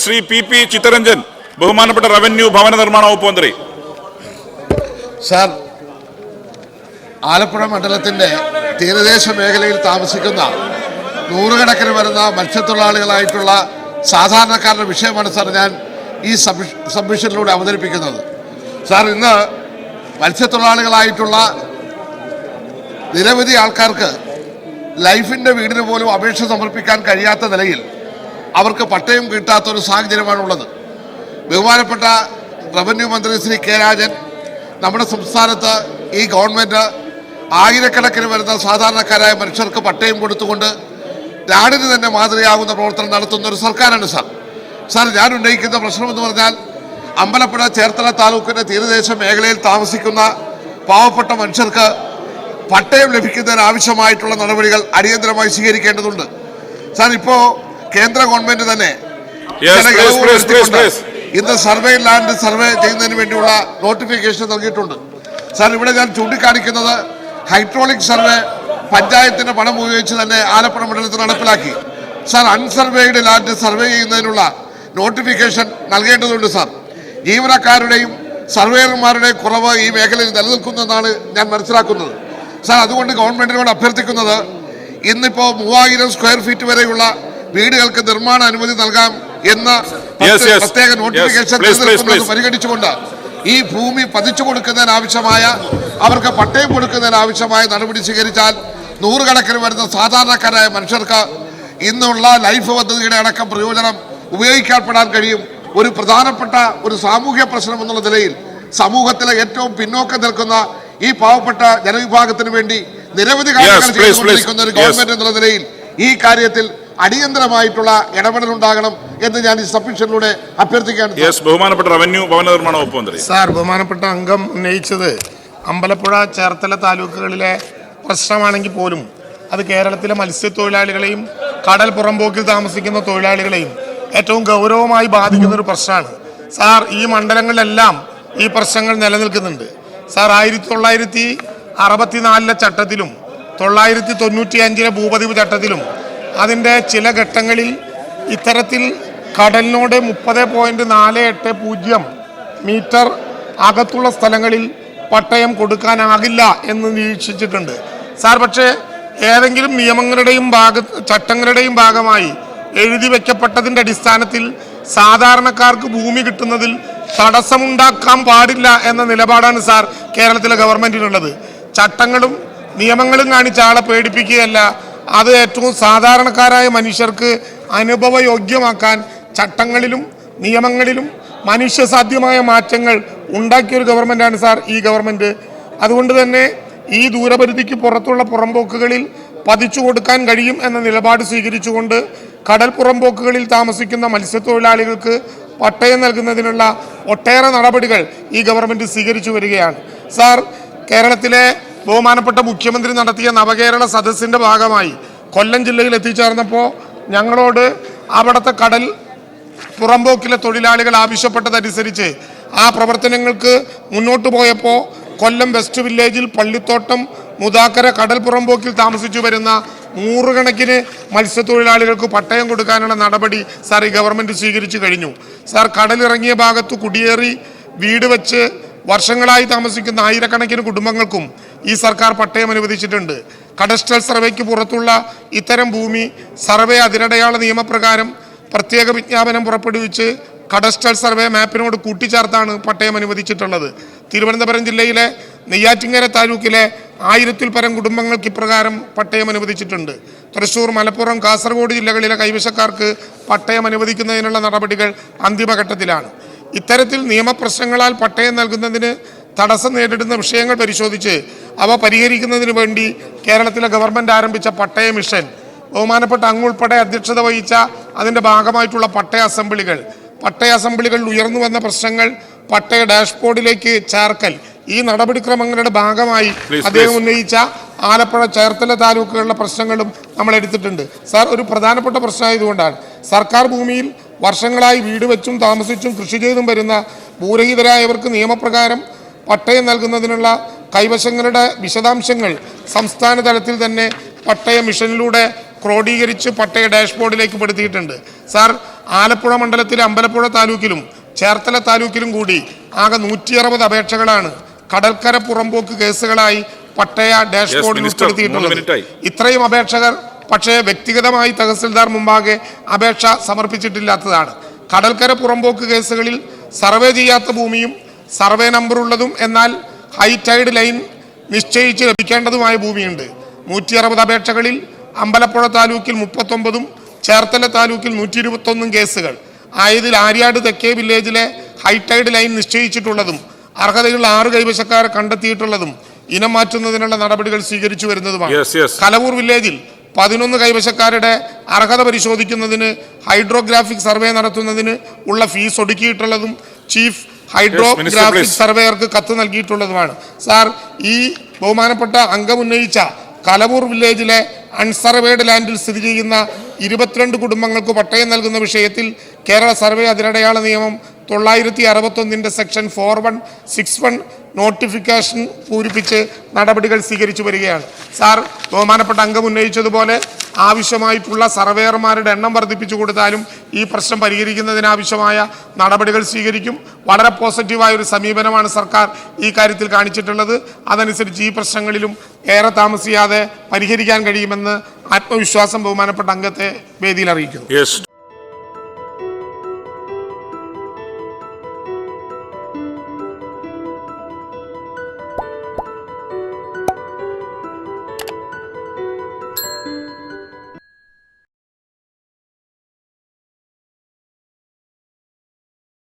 Shri P Chittaranjan, ബഹുമാനപ്പെട്ട revenue ഭവന നിർമ്മാണ വകുപ്പ് മന്ത്രി. സാർ, ആലപ്പുഴ മണ്ഡലത്തിന്റെ തീരദേശ മേഖലയിൽ താമസിക്കുന്ന നൂറുകണക്കിന് വരുന്ന മത്സ്യത്തൊഴിലാളികളായിട്ടുള്ള സാധാരണക്കാരുടെ വിഷയമാണ് സാർ ഞാൻ ഈ സബ്മിഷനിലൂടെ അവതരിപ്പിക്കുന്നത്. സാർ, ഇന്ന് മത്സ്യത്തൊഴിലാളികളായിട്ടുള്ള നിരവധി ആൾക്കാർക്ക് ലൈഫിൻ്റെ വീടിന് പോലും അപേക്ഷ സമർപ്പിക്കാൻ കഴിയാത്ത നിലയിൽ അവർക്ക് പട്ടയം കിട്ടാത്തൊരു സാഹചര്യമാണുള്ളത്. ബഹുമാനപ്പെട്ട റവന്യൂ മന്ത്രി ശ്രീ കെ രാജൻ നമ്മുടെ സംസ്ഥാനത്ത് ഈ ഗവൺമെൻറ് ആയിരക്കണക്കിന് വരുന്ന സാധാരണക്കാരായ മനുഷ്യർക്ക് പട്ടയം കൊടുത്തുകൊണ്ട് നാടിന് തന്നെ മാതൃകയാകുന്ന പ്രവർത്തനം നടത്തുന്ന ഒരു സർക്കാരാണ് സാർ. സാർ, ഞാൻ ഉന്നയിക്കുന്ന പ്രശ്നമെന്ന് പറഞ്ഞാൽ അമ്പലപ്പുഴ ചേർത്തല താലൂക്കിൻ്റെ തീരദേശ മേഖലയിൽ താമസിക്കുന്ന പാവപ്പെട്ട മനുഷ്യർക്ക് പട്ടയം ലഭിക്കുന്നതിന് ആവശ്യമായിട്ടുള്ള നടപടികൾ അടിയന്തരമായി സ്വീകരിക്കേണ്ടതുണ്ട്. സാർ, ഇപ്പോൾ കേന്ദ്ര ഗവൺമെന്റ് തന്നെ ഇന്ന് സർവേ ലാൻഡ് സർവേ ചെയ്യുന്നതിന് വേണ്ടിയുള്ള നോട്ടിഫിക്കേഷൻ നൽകിയിട്ടുണ്ട്. സാർ, ഇവിടെ ഞാൻ ചൂണ്ടിക്കാണിക്കുന്നത് ഹൈഡ്രോളിക് സർവേ പഞ്ചായത്തിന്റെ പണം ഉപയോഗിച്ച് തന്നെ ആലപ്പുഴ മണ്ഡലത്തിൽ നടപ്പിലാക്കി. സാർ, അൺസർവേഡ് ലാൻഡ് സർവേ ചെയ്യുന്നതിനുള്ള നോട്ടിഫിക്കേഷൻ നൽകേണ്ടതുണ്ട്. സാർ, ജീവനക്കാരുടെയും സർവേയർമാരുടെയും കുറവ് ഈ മേഖലയിൽ നിലനിൽക്കുന്നതെന്നാണ് ഞാൻ മനസ്സിലാക്കുന്നത്. സാർ, അതുകൊണ്ട് ഗവൺമെന്റിനോട് അഭ്യർത്ഥിക്കുന്നത് ഇന്നിപ്പോൾ 3000 സ്ക്വയർ ഫീറ്റ് വരെയുള്ള വീടുകൾക്ക് നിർമ്മാണ അനുമതി നൽകാം എന്ന പ്രത്യേക നോട്ടിഫിക്കേഷൻ പരിഗണിച്ചുകൊണ്ട് ഈ ഭൂമി പതിച്ചു കൊടുക്കുന്നതിനാവശ്യമായ അവർക്ക് പട്ടയം കൊടുക്കുന്നതിനാവശ്യമായ നടപടി സ്വീകരിച്ചാൽ നൂറുകണക്കിന് വരുന്ന സാധാരണക്കാരായ മനുഷ്യർക്ക് ഇന്നുള്ള ലൈഫ് പദ്ധതിയുടെ അടക്കം പ്രയോജനം ഉപയോഗിക്കപ്പെടാൻ കഴിയും. ഒരു പ്രധാനപ്പെട്ട ഒരു സാമൂഹ്യ പ്രശ്നം എന്നുള്ള നിലയിൽ സമൂഹത്തിലെ ഏറ്റവും പിന്നോക്കം നിൽക്കുന്ന ഈ പാവപ്പെട്ട ജനവിഭാഗത്തിന് വേണ്ടി നിരവധി കാര്യങ്ങൾ ചെയ്തുകൊണ്ടിരിക്കുന്ന ഒരു ഗവൺമെന്റ് എന്നുള്ള നിലയിൽ ഈ കാര്യത്തിൽ അടിയന്തരമായിട്ടുള്ള ഇടപെടലുണ്ടാകണം എന്ന് ഞാൻ ഈ സബ്മിഷനിലൂടെ അഭ്യർത്ഥിക്കുകയാണ്. ബഹുമാനപ്പെട്ട റവന്യൂ ഭവന നിർമ്മാണ വകുപ്പ് മന്ത്രി. സാർ, ബഹുമാനപ്പെട്ട അംഗം ഉന്നയിച്ചത് അമ്പലപ്പുഴ ചേർത്തല താലൂക്കുകളിലെ പ്രശ്നമാണെങ്കിൽ പോലും അത് കേരളത്തിലെ മത്സ്യത്തൊഴിലാളികളെയും കടൽ പുറമ്പോക്കിൽ താമസിക്കുന്ന തൊഴിലാളികളെയും ഏറ്റവും ഗൗരവമായി ബാധിക്കുന്ന ഒരു പ്രശ്നമാണ്. സാർ, ഈ മണ്ഡലങ്ങളിലെല്ലാം ഈ പ്രശ്നങ്ങൾ നിലനിൽക്കുന്നുണ്ട്. സാർ, 1964 ചട്ടത്തിലും 995 ഭൂപതിവ് ചട്ടത്തിലും അതിൻ്റെ ചില ഘട്ടങ്ങളിൽ ഇത്തരത്തിൽ കടലിനോട് 30.480 മീറ്റർ അകത്തുള്ള സ്ഥലങ്ങളിൽ പട്ടയം കൊടുക്കാനാകില്ല എന്ന് നിരീക്ഷിച്ചിട്ടുണ്ട്. സാർ, പക്ഷേ ഏതെങ്കിലും നിയമങ്ങളുടെയും ചട്ടങ്ങളുടെയും ഭാഗമായി എഴുതി വയ്ക്കപ്പെട്ടതിൻ്റെ അടിസ്ഥാനത്തിൽ സാധാരണക്കാർക്ക് ഭൂമി കിട്ടുന്നതിൽ തടസ്സമുണ്ടാക്കാൻ പാടില്ല എന്ന നിലപാടാണ് സാർ കേരളത്തിലെ ഗവൺമെൻറ്റിനുള്ളത്. ചട്ടങ്ങളും നിയമങ്ങളും കാണിച്ച് ആളെ പേടിപ്പിക്കുകയല്ല, അത് ഏറ്റവും സാധാരണക്കാരായ മനുഷ്യർക്ക് അനുഭവയോഗ്യമാക്കാൻ ചട്ടങ്ങളിലും നിയമങ്ങളിലും മനുഷ്യസാധ്യമായ മാറ്റങ്ങൾ ഉണ്ടാക്കിയൊരു ഗവൺമെൻറ്റാണ് സാർ ഈ ഗവൺമെൻറ്. അതുകൊണ്ട് തന്നെ ഈ ദൂരപരിധിക്ക് പുറത്തുള്ള പുറമ്പോക്കുകളിൽ പതിച്ചു കൊടുക്കാൻ കഴിയും എന്ന നിലപാട് സ്വീകരിച്ചുകൊണ്ട് കടൽ പുറമ്പോക്കുകളിൽ താമസിക്കുന്ന മത്സ്യത്തൊഴിലാളികൾക്ക് പട്ടയം നൽകുന്നതിനുള്ള ഒട്ടേറെ നടപടികൾ ഈ ഗവൺമെൻറ് സ്വീകരിച്ചു വരികയാണ്. സാർ, കേരളത്തിലെ ബഹുമാനപ്പെട്ട മുഖ്യമന്ത്രി നടത്തിയ നവകേരള സദസ്സിൻ്റെ ഭാഗമായി കൊല്ലം ജില്ലയിൽ എത്തിച്ചേർന്നപ്പോൾ ഞങ്ങളോട് അവിടുത്തെ കടൽ പുറമ്പോക്കിലെ തൊഴിലാളികൾ ആവശ്യപ്പെട്ടതനുസരിച്ച് ആ പ്രവർത്തനങ്ങൾക്ക് മുന്നോട്ട് പോയപ്പോൾ കൊല്ലം വെസ്റ്റ് വില്ലേജിൽ പള്ളിത്തോട്ടം മുതാക്കര കടൽ പുറമ്പോക്കിൽ താമസിച്ചു വരുന്ന നൂറുകണക്കിന് മത്സ്യത്തൊഴിലാളികൾക്ക് പട്ടയം കൊടുക്കാനുള്ള നടപടി സാർ ഈ ഗവൺമെൻറ് സ്വീകരിച്ചു കഴിഞ്ഞു. സാർ, കടലിറങ്ങിയ ഭാഗത്ത് കുടിയേറി വീട് വെച്ച് വർഷങ്ങളായി താമസിക്കുന്ന ആയിരക്കണക്കിന് കുടുംബങ്ങൾക്കും ഈ സർക്കാർ പട്ടയം അനുവദിച്ചിട്ടുണ്ട്. കഡസ്ട്രൽ സർവേക്ക് പുറത്തുള്ള ഇത്തരം ഭൂമി സർവേ അതിരടയാള നിയമപ്രകാരം പ്രത്യേക വിജ്ഞാപനം പുറപ്പെടുവിച്ച് കഡസ്ട്രൽ സർവേ മാപ്പിനോട് കൂട്ടിച്ചേർത്താണ് പട്ടയം അനുവദിച്ചിട്ടുള്ളത്. തിരുവനന്തപുരം ജില്ലയിലെ നെയ്യാറ്റിൻകര താലൂക്കിലെ 1000-ൽ പരം കുടുംബങ്ങൾക്ക് ഇപ്രകാരം പട്ടയം അനുവദിച്ചിട്ടുണ്ട്. തൃശ്ശൂർ, മലപ്പുറം, കാസർഗോഡ് ജില്ലകളിലെ കൈവശക്കാർക്ക് പട്ടയം അനുവദിക്കുന്നതിനുള്ള നടപടികൾ അന്തിമഘട്ടത്തിലാണ്. ഇത്തരത്തിൽ നിയമപ്രശ്നങ്ങളാൽ പട്ടയം നൽകുന്നതിന് തടസ്സം നേരിടുന്ന വിഷയങ്ങൾ പരിശോധിച്ച് അവ പരിഹരിക്കുന്നതിന് വേണ്ടി കേരളത്തിലെ ഗവൺമെൻറ് ആരംഭിച്ച പട്ടയ മിഷൻ, ബഹുമാനപ്പെട്ട അങ്ങുൾപ്പെടെ അധ്യക്ഷത വഹിച്ച അതിൻ്റെ ഭാഗമായിട്ടുള്ള പട്ടയ അസംബ്ലികളിൽ ഉയർന്നു വന്ന പ്രശ്നങ്ങൾ പട്ടയ ഡാഷ്ബോർഡിലേക്ക് ചേർക്കൽ, ഈ നടപടിക്രമങ്ങളുടെ ഭാഗമായി അദ്ദേഹം ഉന്നയിച്ച ആലപ്പുഴ ചേർത്തല താലൂക്കുകളിലെ പ്രശ്നങ്ങളും നമ്മൾ എടുത്തിട്ടുണ്ട്. സാർ, ഒരു പ്രധാനപ്പെട്ട പ്രശ്നമായതുകൊണ്ടാണ് സർക്കാർ ഭൂമിയിൽ വർഷങ്ങളായി വീട് വെച്ചും താമസിച്ചും കൃഷി ചെയ്തും വരുന്ന ഭൂരഹിതരായവർക്ക് നിയമപ്രകാരം പട്ടയം നൽകുന്നതിനുള്ള കൈവശങ്ങളുടെ വിശദാംശങ്ങൾ സംസ്ഥാന തലത്തിൽ തന്നെ പട്ടയ മിഷനിലൂടെ ക്രോഡീകരിച്ച് പട്ടയ ഡാഷ്ബോർഡിലേക്ക് പെടുത്തിയിട്ടുണ്ട്. സാർ, ആലപ്പുഴ മണ്ഡലത്തിലെ അമ്പലപ്പുഴ താലൂക്കിലും ചേർത്തല താലൂക്കിലും കൂടി ആകെ 160 അപേക്ഷകളാണ് കടൽക്കര പുറമ്പോക്ക് കേസുകളായി പട്ടയ ഡാഷ്ബോർഡിൽ ഉൾപ്പെടുത്തിയിട്ടുള്ളത്. ഇത്രയും അപേക്ഷകർ പക്ഷേ വ്യക്തിഗതമായി തഹസിൽദാർ മുമ്പാകെ അപേക്ഷ സമർപ്പിച്ചിട്ടില്ലാത്തതാണ്. കടൽക്കര പുറമ്പോക്ക് കേസുകളിൽ സർവേ ചെയ്യാത്ത ഭൂമിയും സർവേ നമ്പറുള്ളതും എന്നാൽ ഹൈ ടൈഡ് ലൈൻ നിശ്ചയിച്ച് ലഭിക്കേണ്ടതുമായ ഭൂമിയുണ്ട്. 160 അപേക്ഷകളിൽ അമ്പലപ്പുഴ താലൂക്കിൽ 39ഉം ചേർത്തല താലൂക്കിൽ 121 കേസുകൾ ആയതിൽ ആര്യാട് തെക്കേ വില്ലേജിലെ ഹൈടൈഡ് ലൈൻ നിശ്ചയിച്ചിട്ടുള്ളതും അർഹതയുള്ള 6 കൈവശക്കാരെ കണ്ടെത്തിയിട്ടുള്ളതും ഇനം മാറ്റുന്നതിനുള്ള നടപടികൾ സ്വീകരിച്ചു വരുന്നതുമാണ്. കലവൂർ വില്ലേജിൽ 11 കൈവശക്കാരുടെ അർഹത പരിശോധിക്കുന്നതിന് ഹൈഡ്രോഗ്രാഫിക് സർവേ നടത്തുന്നതിന് ഉള്ള ഫീസ് ഒടുക്കിയിട്ടുള്ളതും ചീഫ് ഹൈഡ്രോഗ്രാഫിക് സർവേയർക്ക് കത്ത് നൽകിയിട്ടുള്ളതുമാണ്. സാർ, ഈ ബഹുമാനപ്പെട്ട അംഗം ഉന്നയിച്ച കലവൂർ വില്ലേജിലെ അൺസർവേഡ് ലാൻഡിൽ സ്ഥിതി ചെയ്യുന്ന 22 കുടുംബങ്ങൾക്ക് പട്ടയം നൽകുന്ന വിഷയത്തിൽ കേരള സർവേ അതിരടയാള നിയമം 961 സെക്ഷൻ 4161 നോട്ടിഫിക്കേഷൻ പൂരിപ്പിച്ച് നടപടികൾ സ്വീകരിച്ചു വരികയാണ്. സാർ, ബഹുമാനപ്പെട്ട അംഗം ഉന്നയിച്ചതുപോലെ ആവശ്യമായിട്ടുള്ള സർവേയർമാരുടെ എണ്ണം വർദ്ധിപ്പിച്ചു കൊടുത്താലും ഈ പ്രശ്നം പരിഹരിക്കുന്നതിനാവശ്യമായ നടപടികൾ സ്വീകരിക്കും. വളരെ പോസിറ്റീവായ ഒരു സമീപനമാണ് സർക്കാർ ഈ കാര്യത്തിൽ കാണിച്ചിട്ടുള്ളത്. അതനുസരിച്ച് ഈ പ്രശ്നങ്ങളിലും ഏറെ താമസിയാതെ പരിഹരിക്കാൻ കഴിയുമെന്ന് ആത്മവിശ്വാസം ബഹുമാനപ്പെട്ട അംഗത്തെ വേദിയിൽ അറിയിക്കുന്നു.